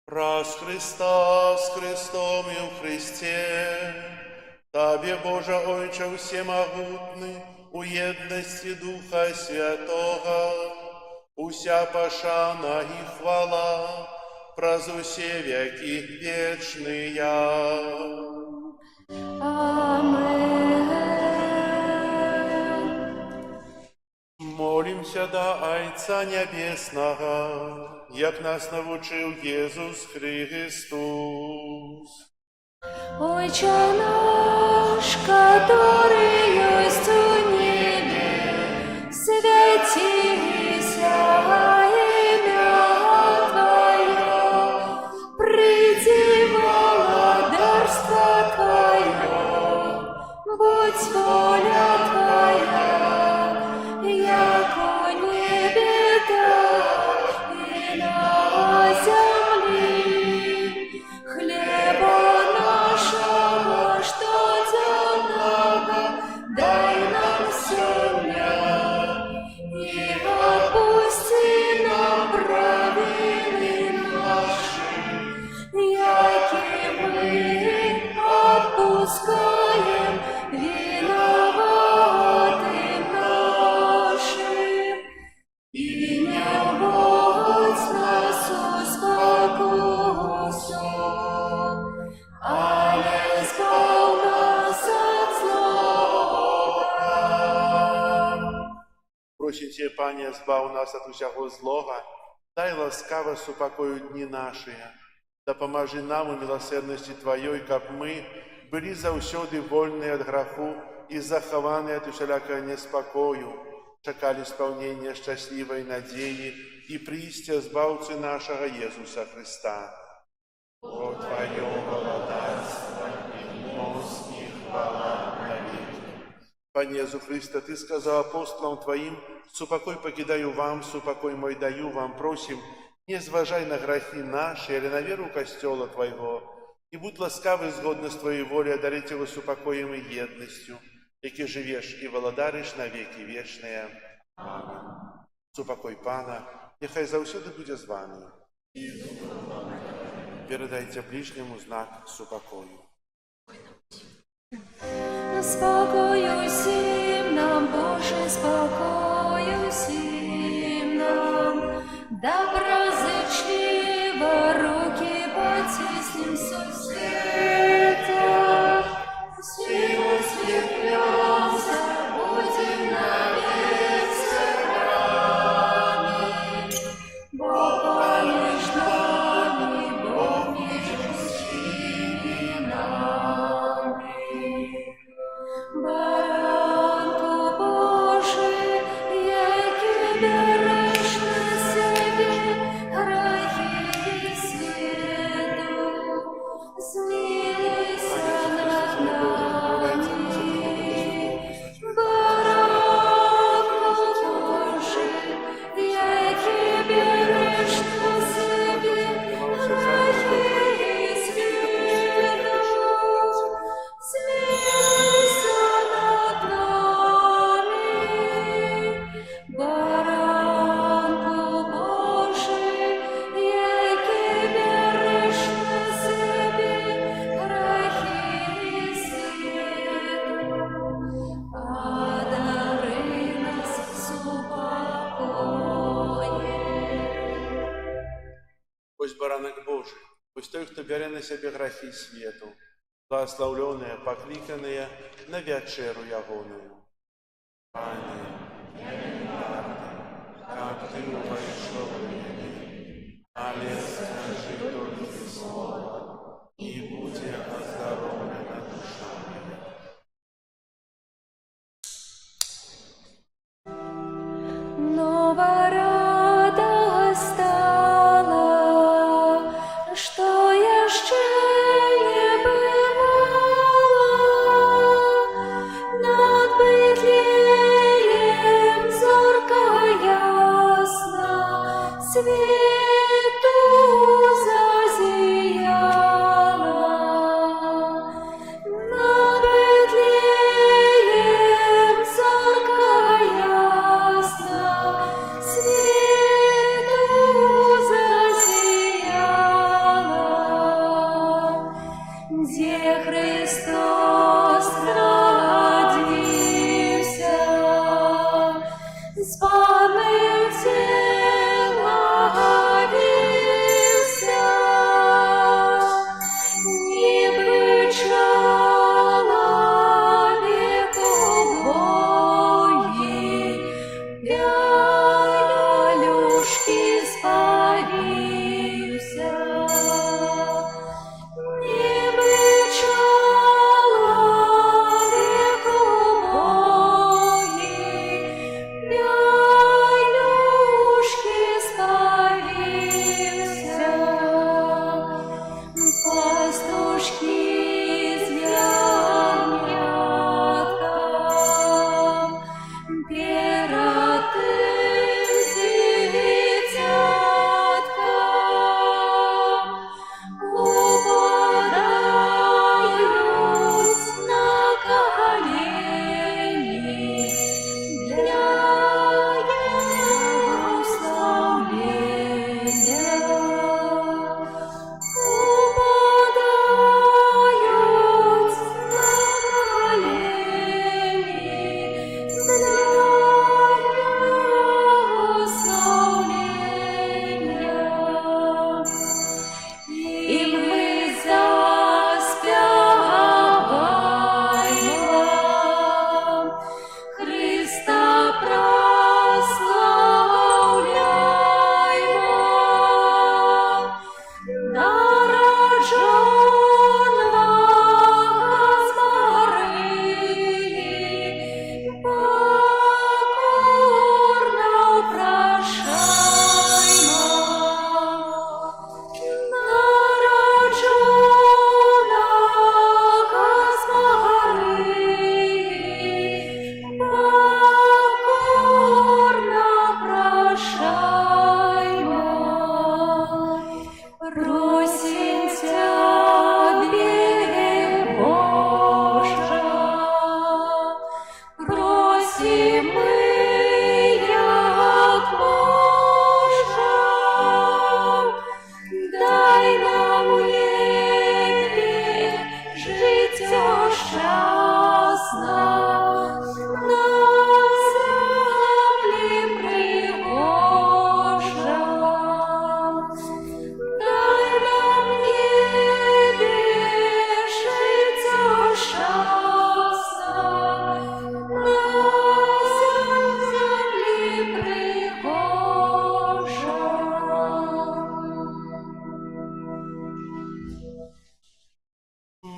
Раз Христа с Христом и в Христе, Тебе, Боже Ойче всемогутный, у едности Духа Святого, уся пошана и хвала, празу все веки вечные. Амен. Молимся до Айца Небесного, як нас навучил Иисус Христос. Отче наш, который есть у небе, святися имя Твое, приди владарство Твое, будь воля Твоя, яко небе, так и на земли. Хлеба нашего штоденного дай нам сегодня, и отпусти нам провины наши, яки мы отпускаем виноватым нашим. И не вводь нас в спокусу, але избавь нас от злого. Просим Тебе, Пане, збав нас от усякого злого, дай ласкаво супокою дни наши, да поможи нам у милосердности Твоей, как мы были заусёды вольны от граху и захованы от усялякого неспокою, чекали исполнения счастливой надеи и приистия Збавцы нашего Иисуса Христа. О Твое володарство и мост и хвала навеки. Пане Иисус Христе, Ты сказал апостолам Твоим: «Супокой покидаю вам, супокой мой даю вам». Просим, не зважай на грехи наши или на веру костела Твоего, и будь ласкавый згодно с Твоей волей одарить его супокоем и едностью, яки живешь и володаришь на веки вечные. Аминь. Супокой Пана, нехай завсюди буде з вами. Передайте ближнему знак супокою. Спокою всім нам, Боже, спокою всім нам, доброзычливо руки потесним со света, силу светлёмся, будем навек сохраны. Бог помеж нами, Бог между всеми нами. Баранку Божий, який береш на себе грехи світу, змилуйся над нами. Баранку Божий, який береш на себе грехи світу, змилуйся над нами. Баранку Божий, який береш на себе грехи світу, одари нас супокоєм. Пусть баранок Божий, пусть той, кто бере на себе грехи свету, благословленные, покликанные на вечеру ягоную. Пане, как ты вошел в меня, але скажи только слово, и будет оздоровлена душа моя. Нова радость стала, что еще не бывало. Над Бетлеем зорко ясно свету зазияла. Над Бетлеем зорко ясно свету зазияла.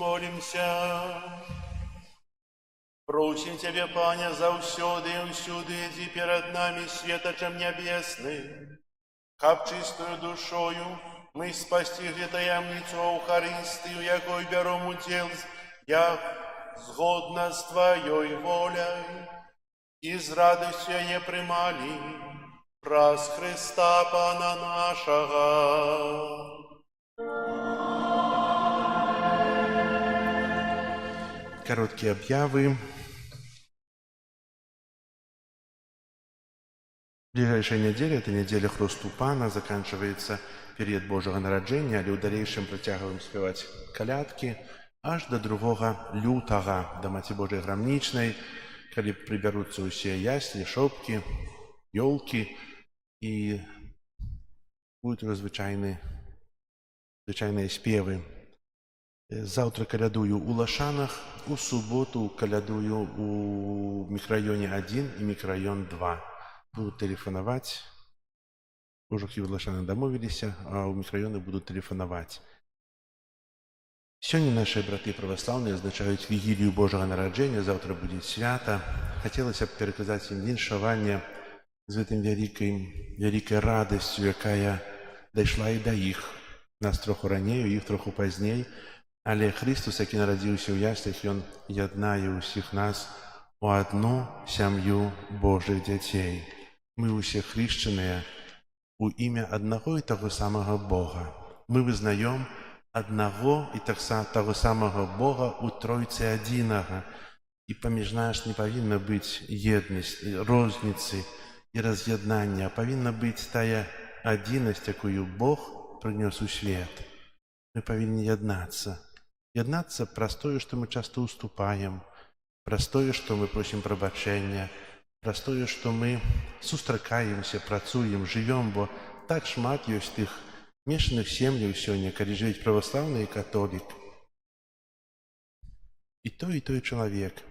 Помолимся. Просим Тебя, Паня, заўсёды и усюды иди перед нами светочем небесным, каб чистою душою мы спостигли таямницу Евхаристию, якой берем удел, як згодно с Твоей волей, и с радостью не примали праз Христа Пана нашего. Короткие объявы. Ближайшая неделя, это неделя Хрусту Пана, заканчивается период Божьего народжения, але ў далейшым працягваем спевать калядкі аж до 2 лютага, до Маці Божьей грамнічнай, калі прыбяруцца ўсе яслі, шопкі, ёлкі, і будуць уже звычайныя спевы. Завтра калядую у Лашанах, у суботу калядую у мікрараёне 1 и мікрараён 2. Будут телефоновать. Ужухи в Лашаны домовились, а у мікрараёны будут телефоновать. Сегодня наши браты православные означают вигилию Божьего народжения, завтра будет свято. Хотелось бы переказать им віншаванне з гэтым вялікай радасцю, якая дайшла і да іх. Нас троху раней, іх троху пазней, але Христус, які нарадзіўся ў яслях, Ён яднае ўсіх нас у одну сям'ю Божых дзяцей. Мы усе хрещенные у імя одного и того самого Бога. Мы вызнаем одного и того самого Бога у Тройцы Адзінага. И паміж нас не павінна быць еднасць, розніцы и раз'яднання, а павінна быць тая адзінасць, якую Бог прынёс у свет. Мы павінны яднацца. Яднацца праз тое, што мы часто уступаем, праз тое, што мы просім прабачэння, праз тое, што мы сустракаемся, працуем, жывём, бо так шмат ёсць тых мешаных сем'яў сёння, калі жывуць праваслаўны і католік. І той чалавек,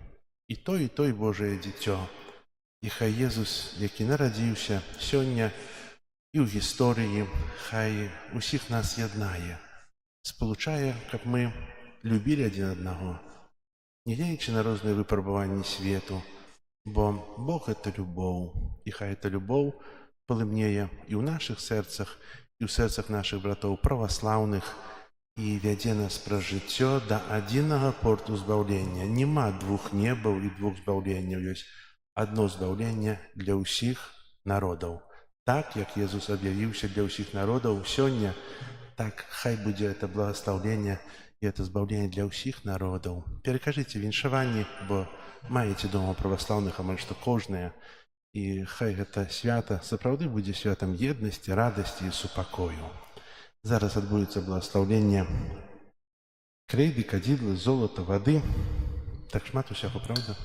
і той Божае дзіцё. І хай Езус, які нарадзіўся сёння і ў гісторыі, хай усіх нас яднае, спалучае, каб мы любілі адзін аднаго, не гледзячы на розныя выпрабаванні свету, бо Бог — это любоў, і хай эта любоў палымнее і ў нашых сэрцах, і ў сэрцах нашых братоў праваслаўных, і вядзе нас праз жыццё да адзінага порту збаўлення. Нема двух небаў і двух збаўленняў, ёсць одно збаўленне для ўсіх народаў. Так, як Езус аб'явіўся для ўсіх народаў сёння, так хай будзе это благословление и это збаўленне для ўсіх народаў. Перакажыце віншаванні, бо маеце дома праваслаўных амаль што кожнае, і хай гэта свята сапраўды будзе святам еднасці, радасці і супакою. Зараз адбудзецца благословленне крэйды, кадзідлы, золата, вады. Так шмат усяго, правда?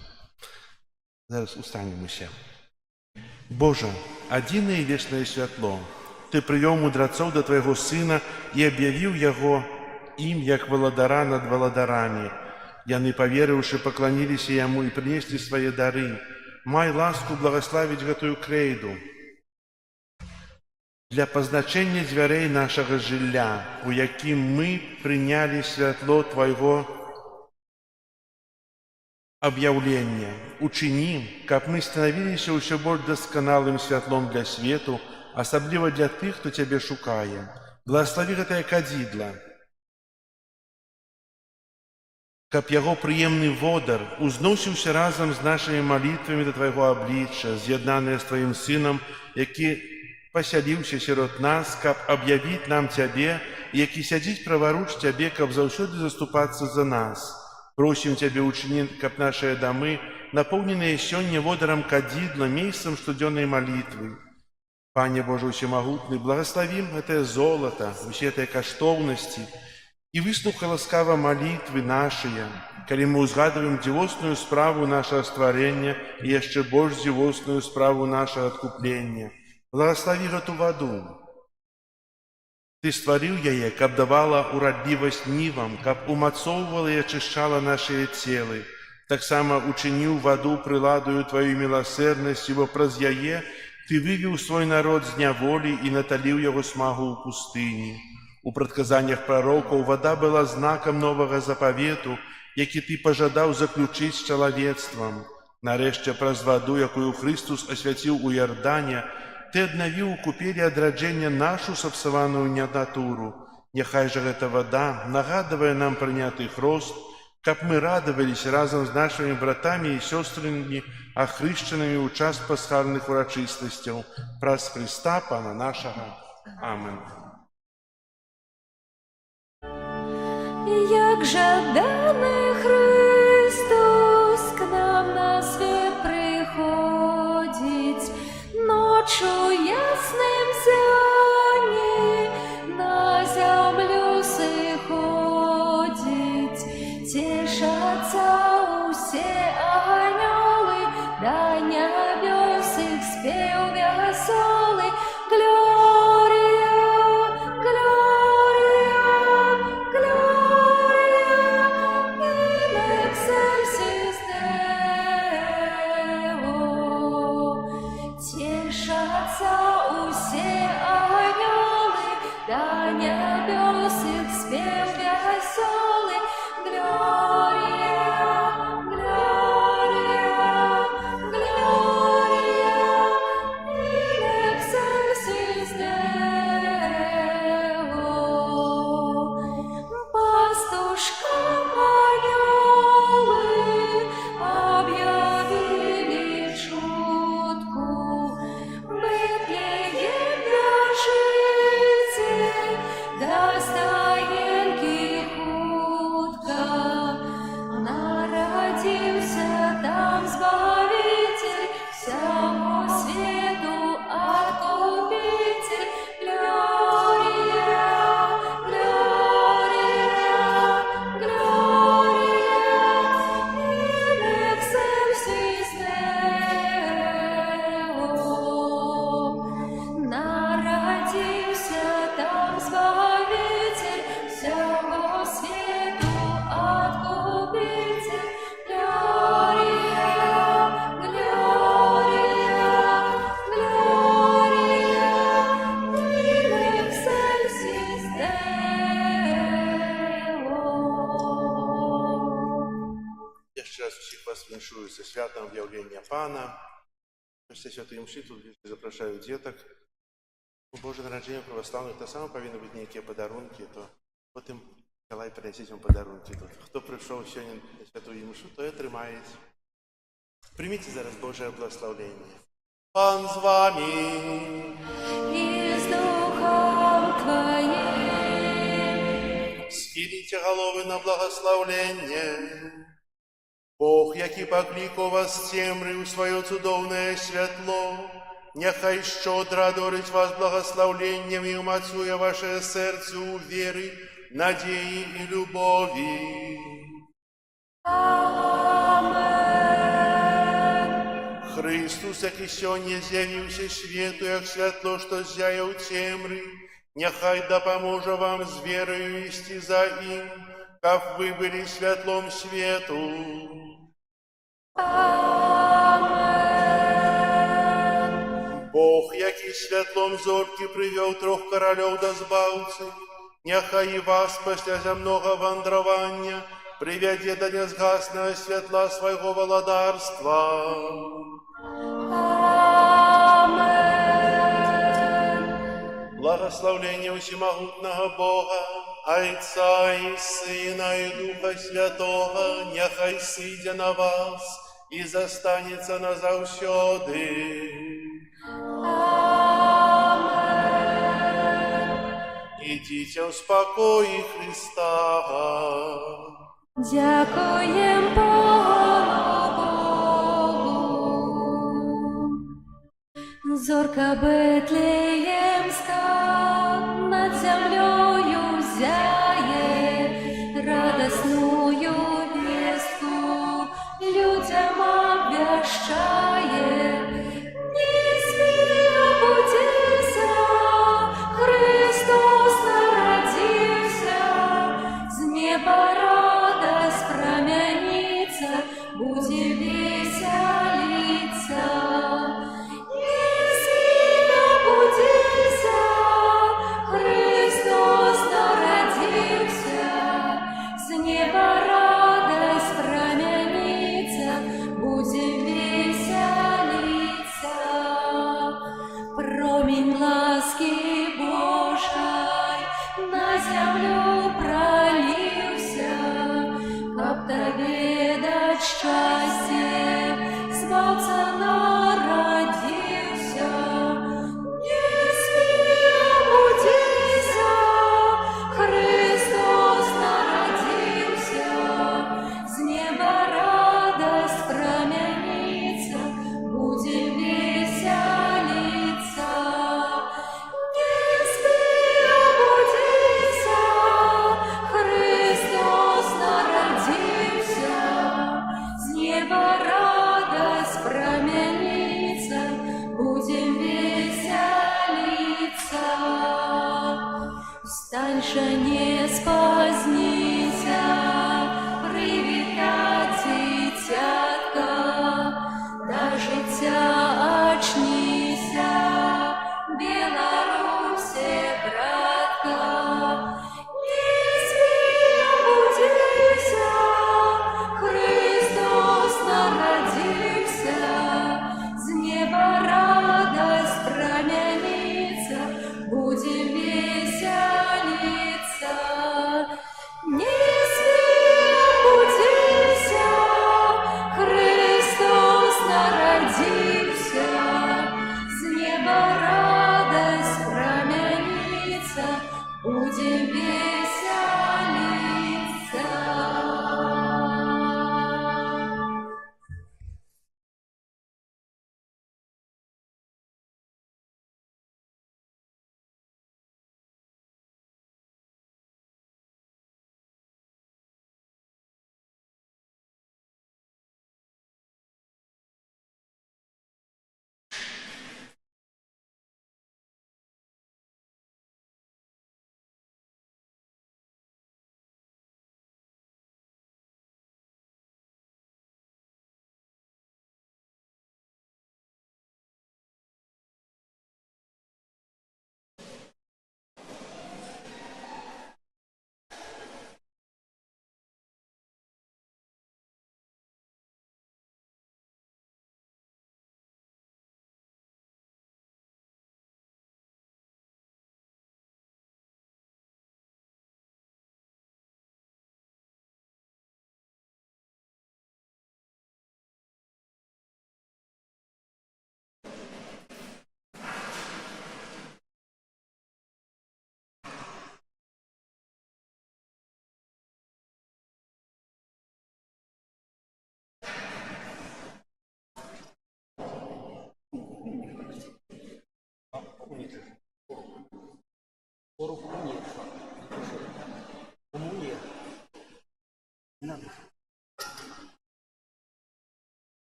Зараз устанем усе. Божа, адзінае і вечнае святло, Ты прывёў мудрацоў да Твайго Сына і аб'явіў Яго ім як валадара над валадарамі. Яны, паверыўшы, пакланіліся Яму і прынеслі свае дары. Май ласку благаславіць гэтую крэйду для пазначэння дзвярэй нашага жылля, у якім мы прынялі святло Твайго аб'яўлення. Учыні, каб мы станавіліся ўсё больш дасканалым святлом для свету, асабліва для тых, хто Цябе шукае. Благаславі гэтае кадзідла, каб яго прыемны водар узносіўся разам з нашымі малітвамі да Твайго аблічча, з'яднаныя з Тваім Сынам, які пасяліўся сярод нас, каб аб'явіць нам Цябе, які сядзіць праваруч Цябе, каб заўсёды заступацца за нас. Просім Цябе, учыні, каб нашыя дамы, напоўненыя сёння водарам кадзідла, месцам штодзённай малітвы. Пане Божа ўсемагутны, благаславім гэтае золата, усе гэтыя каштоўнасці, і выслухай ласкава малітвы нашыя, калі мы ўзгадваем дзівосную справу нашага стварэння і яшчэ больш дзівосную справу нашага адкуплення. Благаславі гэту ваду. Ты стварыў яе, каб давала урадлівасць нівам, каб умацоўвала і ачышчала нашыя целы. Таксама учыніў ваду прыладаю Тваёй міласэрнасці, бо праз яе Ты вывеў свой народ з няволі і наталіў яго смагу ў пустыні. У прадказаннях прарокаў вада была знакам новага запавету, які ты пажадаў заключыць з чалавецтвам. Нарэшце, праз ваду, якую Христус асвяціў у Ярдане, ты аднавіў у купелі адраджэння нашу сапсаваную натуру. Няхай жа гэта вада нагадвае нам прыняты хрост, каб мы радаваліся разам з нашымі братамі і сёстрамі, ахрышчанымі ў час пасхальных урачыстасцяў. Праз Христа, Пана нашага. Амин. Як жаданый Христос к нам на свет приходить, ночью ясным зяне на землю сыходить, тешатся усе анёлы, да небес их спев веселый. Глория, Глория, Глория, in excelsis Deo. Тешатся усе анёлы, да небес их спев веселый. Глория, Глория, Глория, in excelsis Deo. Пастушкам анёлы объявили шутку: Бетлеем бежите, до стоянки хутко. Народился там Збавитель, всему свету Откупитель. Глория, Глория, Глория, in excelsis Deo. Народился там Збавитель, всего свету Откупитель. Глория, Глория, Глория, in excelsis Deo. Jeszcze raz wszystkich Was winszuję ze świętem objawienia Pana. Після святої мші тут запрошую діток. У Боже народження православних так само повинні бути ніякі подарунки, то потім Миколай принесіть вам подарунки тут. Хто прийшов сьогодні на святую мшу, то і отримає. Прийміть зараз Боже благословення. Пан з вами. И с Духом Твоим. Схилите голови на благословлення. Бог, який покликав вас з темри у своє цудовне світло, нехай щодро одарить вас благословленням і умацує ваше серце у віри, надії і любові. Amen. Христос, який сьогодні з'явився світу, як світло, що зяє у темри, нехай допоможе вам з вірою йти за Ним, как ви були світлом світу. Amen. Бог, який світлом зорки привів трьох королів до збавців, нехай і вас після земного вандровання приведе до незгасного світла свого володарства. Amen. Благословення усімогутнього Бога, Отця і Сина і Духа Святого, нехай сидя на вас і застанеться назавсьоди. Amen. Ідіть у спокої Христа. Дякуєм Богу. Зорка Бетлеємська над землею зяє, радостную вестку людям обвящає. Не спи, обудися, Христос народився, з неба радость промянится, будем веселиться. Не спи, обудися, Христос